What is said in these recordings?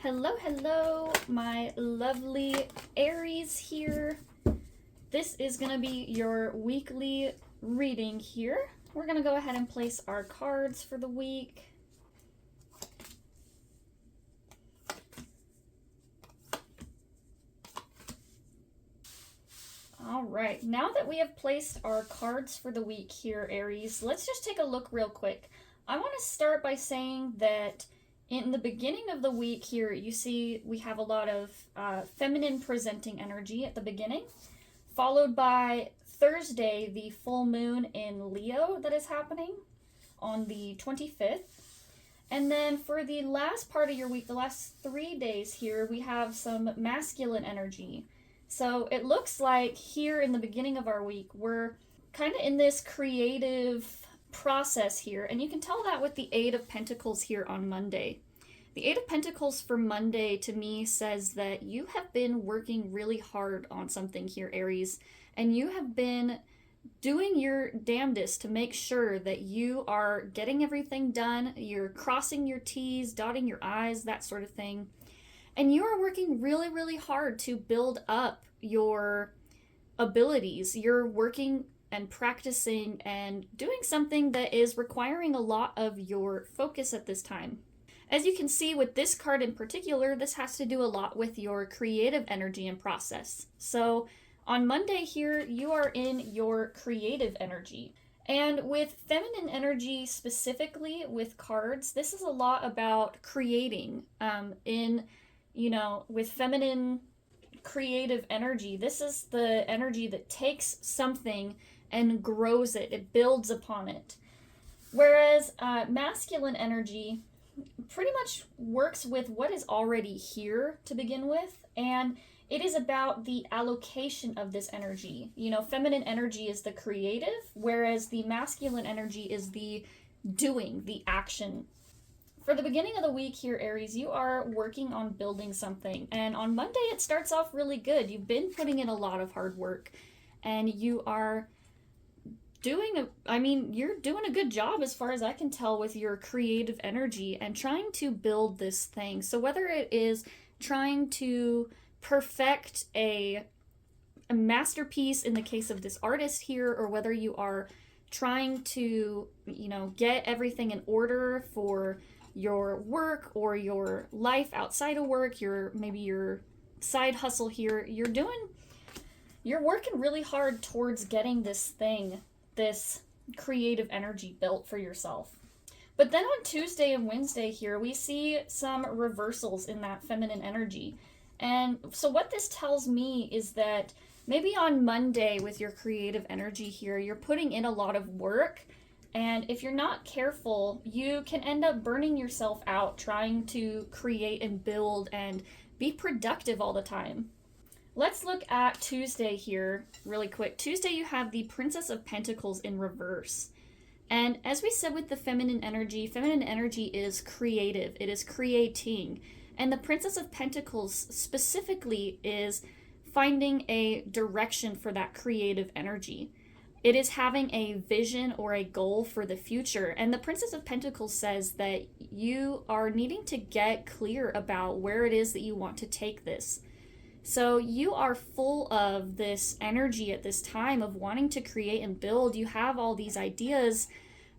Hello, hello, my lovely Aries here. This is going to be your weekly reading here. We're going to go ahead and place our cards for the week. All right, now that we have placed our cards for the week here, Aries, let's just take a look real quick. I want to start by saying that in the beginning of the week here, you see we have a lot of feminine presenting energy at the beginning, followed by Thursday, the full moon in Leo that is happening on the 25th. And then for the last part of your week, the last 3 days here, we have some masculine energy. So it looks like here in the beginning of our week, we're kind of in this creative process here, and you can tell that with the Eight of Pentacles here on Monday. The Eight of Pentacles for Monday to me says that you have been working really hard on something here, Aries, and you have been doing your damnedest to make sure that you are getting everything done. You're crossing your T's, dotting your I's, that sort of thing. And you are working really, really hard to build up your abilities. You're working and practicing and doing something that is requiring a lot of your focus at this time. As you can see with this card in particular, this has to do a lot with your creative energy and process. So on Monday here, you are in your creative energy. And with feminine energy specifically with cards, this is a lot about creating. With feminine creative energy, this is the energy that takes something and grows it. It builds upon it. Whereas masculine energy pretty much works with what is already here to begin with, and it is about the allocation of this energy. Feminine energy is the creative, whereas the masculine energy is the doing, the action. For the beginning of the week here, Aries, you are working on building something, and on Monday it starts off really good. You've been putting in a lot of hard work, and you are you're doing a good job as far as I can tell with your creative energy and trying to build this thing. So whether it is trying to perfect a masterpiece in the case of this artist here, or whether you are trying to, get everything in order for your work or your life outside of work, maybe your side hustle here, you're working really hard towards getting this creative energy built for yourself. But then on Tuesday and Wednesday here, we see some reversals in that feminine energy. And so what this tells me is that maybe on Monday with your creative energy here, you're putting in a lot of work. And if you're not careful, you can end up burning yourself out trying to create and build and be productive all the time. Let's look at Tuesday here really quick. Tuesday, you have the Princess of Pentacles in reverse. And as we said with the feminine energy is creative. It is creating. And the Princess of Pentacles specifically is finding a direction for that creative energy. It is having a vision or a goal for the future. And the Princess of Pentacles says that you are needing to get clear about where it is that you want to take this. So you are full of this energy at this time of wanting to create and build. You have all these ideas,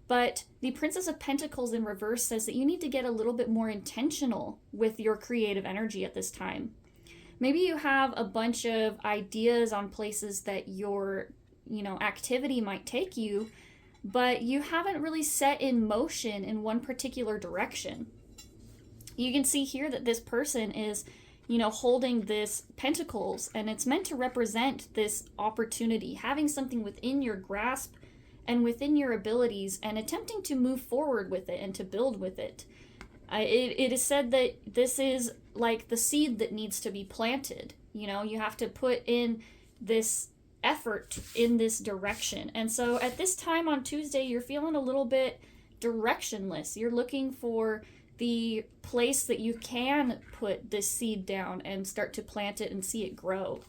but the Princess of Pentacles in reverse says that you need to get a little bit more intentional with your creative energy at this time. Maybe you have a bunch of ideas on places that your activity might take you, but you haven't really set in motion in one particular direction. You can see here that this person is holding this pentacles, and it's meant to represent this opportunity, having something within your grasp and within your abilities and attempting to move forward with it and to build with it. It is said that this is like the seed that needs to be planted. You have to put in this effort in this direction. And so at this time on Tuesday, you're feeling a little bit directionless. You're looking for the place that you can put this seed down and start to plant it and see it grow.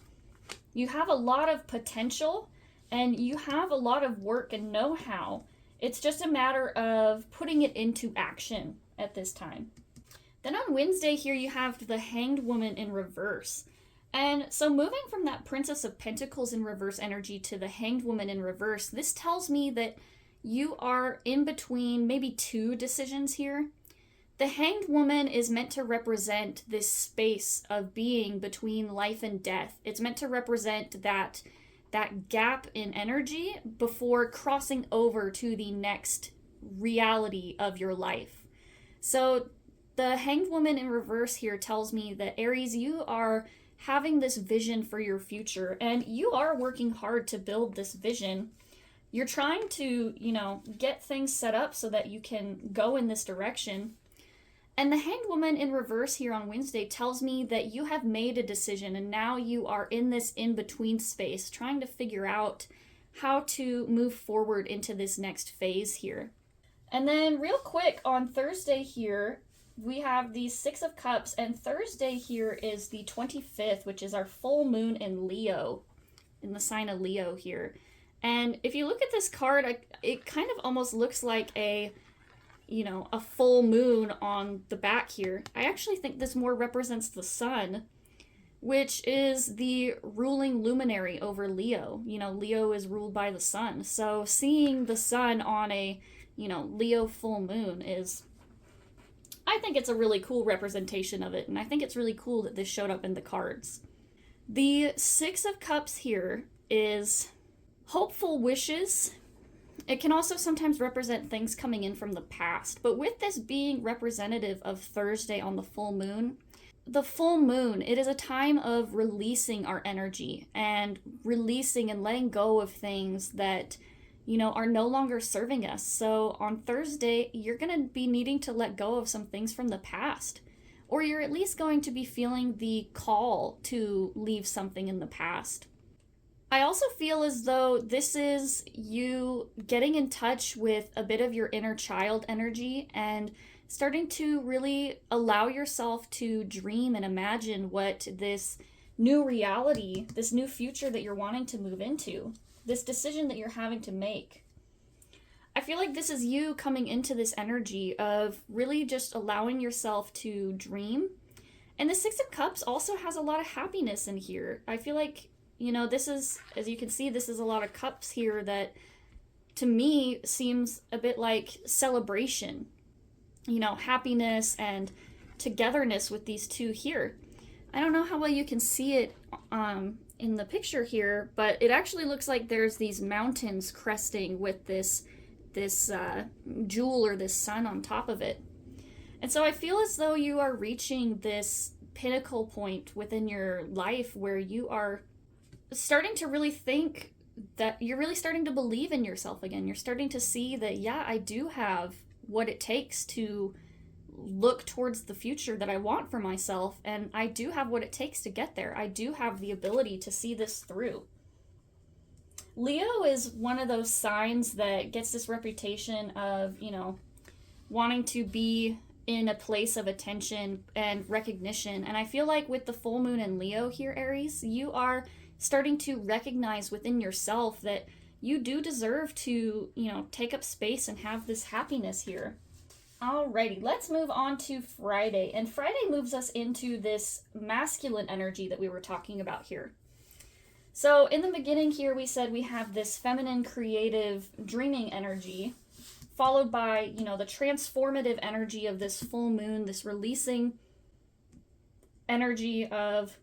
You have a lot of potential and you have a lot of work and know-how. It's just a matter of putting it into action at this time. Then on Wednesday here, you have the Hanged Woman in reverse. And so moving from that Princess of Pentacles in reverse energy to the Hanged Woman in reverse, this tells me that you are in between maybe two decisions here. The Hanged Woman is meant to represent this space of being between life and death. It's meant to represent that gap in energy before crossing over to the next reality of your life. So the Hanged Woman in reverse here tells me that, Aries, you are having this vision for your future, and you are working hard to build this vision. You're trying to, get things set up so that you can go in this direction. And the Hanged Woman in reverse here on Wednesday tells me that you have made a decision, and now you are in this in-between space trying to figure out how to move forward into this next phase here. And then real quick on Thursday here, we have the Six of Cups, and Thursday here is the 25th, which is our full moon in Leo, in the sign of Leo here. And if you look at this card, it kind of almost looks like a full moon on the back here. I actually think this more represents the sun, which is the ruling luminary over Leo. Leo is ruled by the sun. So seeing the sun on a, Leo full moon I think it's a really cool representation of it, and I think it's really cool that this showed up in the cards. The Six of Cups here is hopeful wishes. It can also sometimes represent things coming in from the past, but with this being representative of Thursday on the full moon, it is a time of releasing our energy and releasing and letting go of things that are no longer serving us. So on Thursday, you're going to be needing to let go of some things from the past, or you're at least going to be feeling the call to leave something in the past. I also feel as though this is you getting in touch with a bit of your inner child energy and starting to really allow yourself to dream and imagine what this new reality, this new future that you're wanting to move into, this decision that you're having to make. I feel like this is you coming into this energy of really just allowing yourself to dream. And the Six of Cups also has a lot of happiness in here. I feel like, this is, as you can see, this is a lot of cups here that to me seems a bit like celebration, happiness and togetherness with these two here. I don't know how well you can see it in the picture here, but it actually looks like there's these mountains cresting with this jewel or this sun on top of it. And so I feel as though you are reaching this pinnacle point within your life where you are starting to really think that you're really starting to believe in yourself again. You're starting to see that, yeah, I do have what it takes to look towards the future that I want for myself, and I do have what it takes to get there. I do have the ability to see this through. Leo is one of those signs that gets this reputation of, wanting to be in a place of attention and recognition. And I feel like with the full moon in Leo here, Aries, you are starting to recognize within yourself that you do deserve to, take up space and have this happiness here. Alrighty, let's move on to Friday. And Friday moves us into this masculine energy that we were talking about here. So in the beginning here, we said we have this feminine, creative, dreaming energy, followed by, the transformative energy of this full moon, this releasing energy of,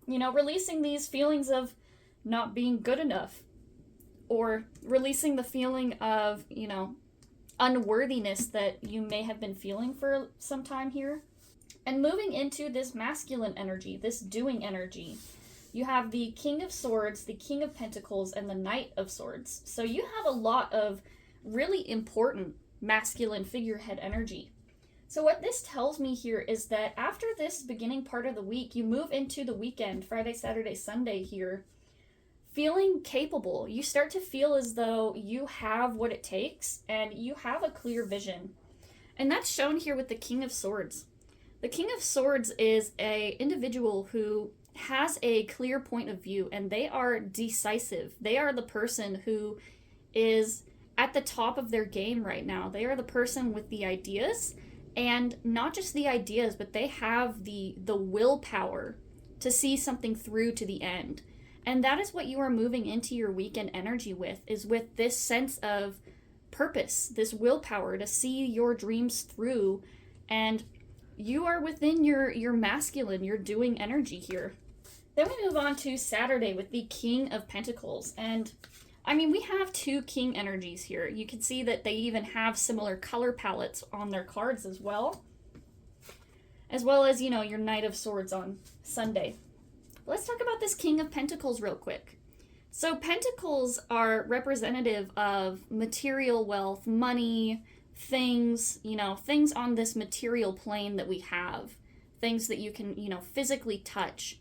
releasing these feelings of not being good enough, or releasing the feeling of, unworthiness that you may have been feeling for some time here. And moving into this masculine energy, this doing energy, you have the King of Swords, the King of Pentacles, and the Knight of Swords. So you have a lot of really important masculine figurehead energy. So what this tells me here is that after this beginning part of the week, you move into the weekend, Friday, Saturday, Sunday here, feeling capable. You start to feel as though you have what it takes and you have a clear vision. And that's shown here with the King of Swords. The King of Swords is an individual who has a clear point of view, and they are decisive. They are the person who is at the top of their game right now. They are the person with the ideas And not just the ideas, but they have the willpower to see something through to the end. And that is what you are moving into your weekend energy with, is with this sense of purpose, this willpower to see your dreams through. And you are within your masculine, your doing energy here. Then we move on to Saturday with the King of Pentacles. And I mean, we have two king energies here. You can see that they even have similar color palettes on their cards as well as, you know, your Knight of Swords on Sunday. Let's talk about this King of Pentacles real quick. So Pentacles are representative of material wealth, money, things, you know, things on this material plane that we have, things that you can, you know, physically touch.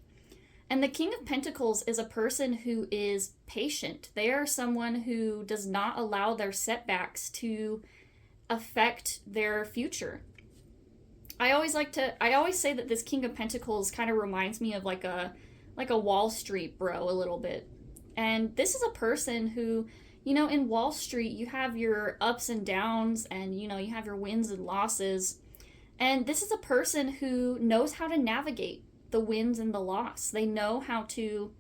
And the King of Pentacles is a person who is patient. They are someone who does not allow their setbacks to affect their future. I always say that this King of Pentacles kind of reminds me of like a Wall Street bro a little bit. And this is a person who, you know, in Wall Street, you have your ups and downs and, you know, you have your wins and losses. And this is a person who knows how to navigate the wins and the loss. They know how to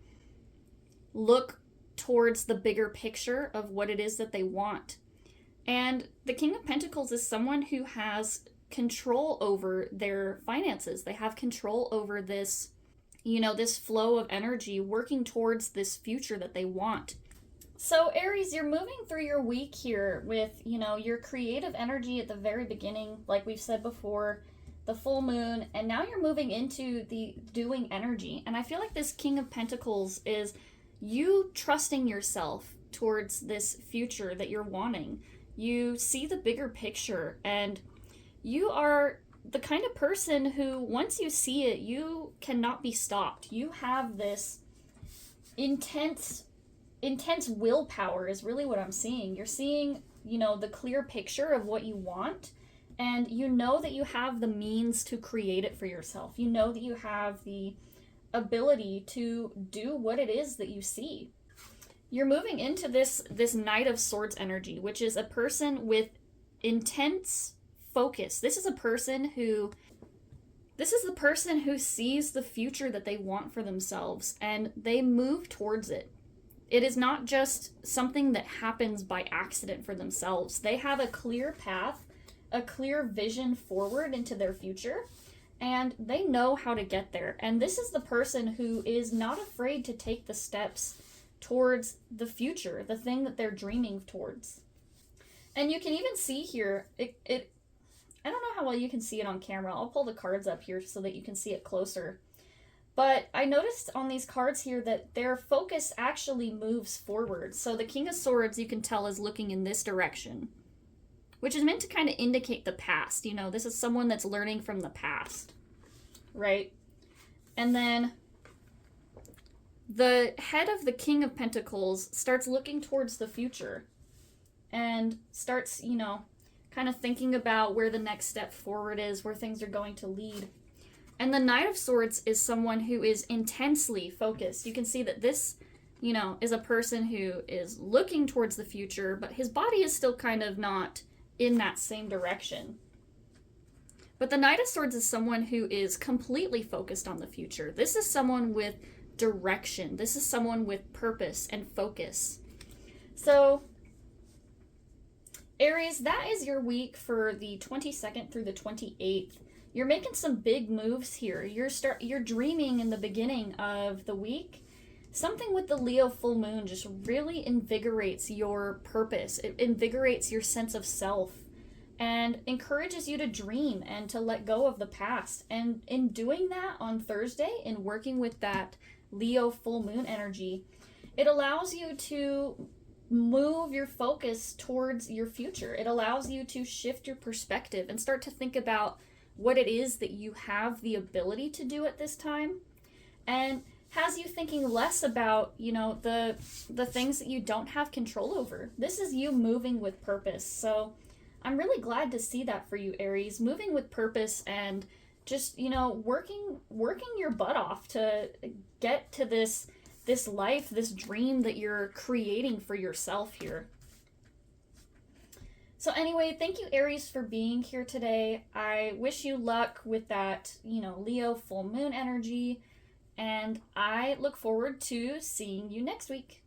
look towards the bigger picture of what it is that they want. And the King of Pentacles is someone who has control over their finances. They have control over this, you know, this flow of energy working towards this future that they want. So Aries, you're moving through your week here with, you know, your creative energy at the very beginning, like we've said before, the full moon, and now you're moving into the doing energy. And I feel like this King of Pentacles is you trusting yourself towards this future that you're wanting. You see the bigger picture, and you are the kind of person who, once you see it, you cannot be stopped. You have this intense willpower is really what I'm seeing. You're seeing, you know, the clear picture of what you want, and you know that you have the means to create it for yourself. You know that you have the ability to do what it is that you see. You're moving into this Knight of Swords energy, which is a person with intense focus. This is the person who sees the future that they want for themselves, and they move towards it. It is not just something that happens by accident for themselves. They have a clear path, a clear vision forward into their future, and they know how to get there. And this is the person who is not afraid to take the steps towards the future, the thing that they're dreaming towards. And you can even see here, I don't know how well you can see it on camera. I'll pull the cards up here so that you can see it closer. But I noticed on these cards here that their focus actually moves forward. So the King of Swords, you can tell, is looking in this direction, which is meant to kind of indicate the past. You know, this is someone that's learning from the past, right? And then the head of the King of Pentacles starts looking towards the future and starts, you know, kind of thinking about where the next step forward is, where things are going to lead. And the Knight of Swords is someone who is intensely focused. You can see that this, you know, is a person who is looking towards the future, but his body is still kind of not in that same direction. But the Knight of Swords is someone who is completely focused on the future. This is someone with direction. This is someone with purpose and focus. So, Aries, that is your week for the 22nd through the 28th. You're making some big moves here. You're dreaming in the beginning of the week. Something with the Leo full moon just really invigorates your purpose. It invigorates your sense of self and encourages you to dream and to let go of the past. And in doing that on Thursday, in working with that Leo full moon energy, it allows you to move your focus towards your future. It allows you to shift your perspective and start to think about what it is that you have the ability to do at this time, and has you thinking less about, you know, the things that you don't have control over. This is you moving with purpose. So I'm really glad to see that for you, Aries, moving with purpose and just, you know, working your butt off to get to this life, this dream that you're creating for yourself here. So anyway, thank you, Aries, for being here today. I wish you luck with that, Leo full moon energy, and I look forward to seeing you next week.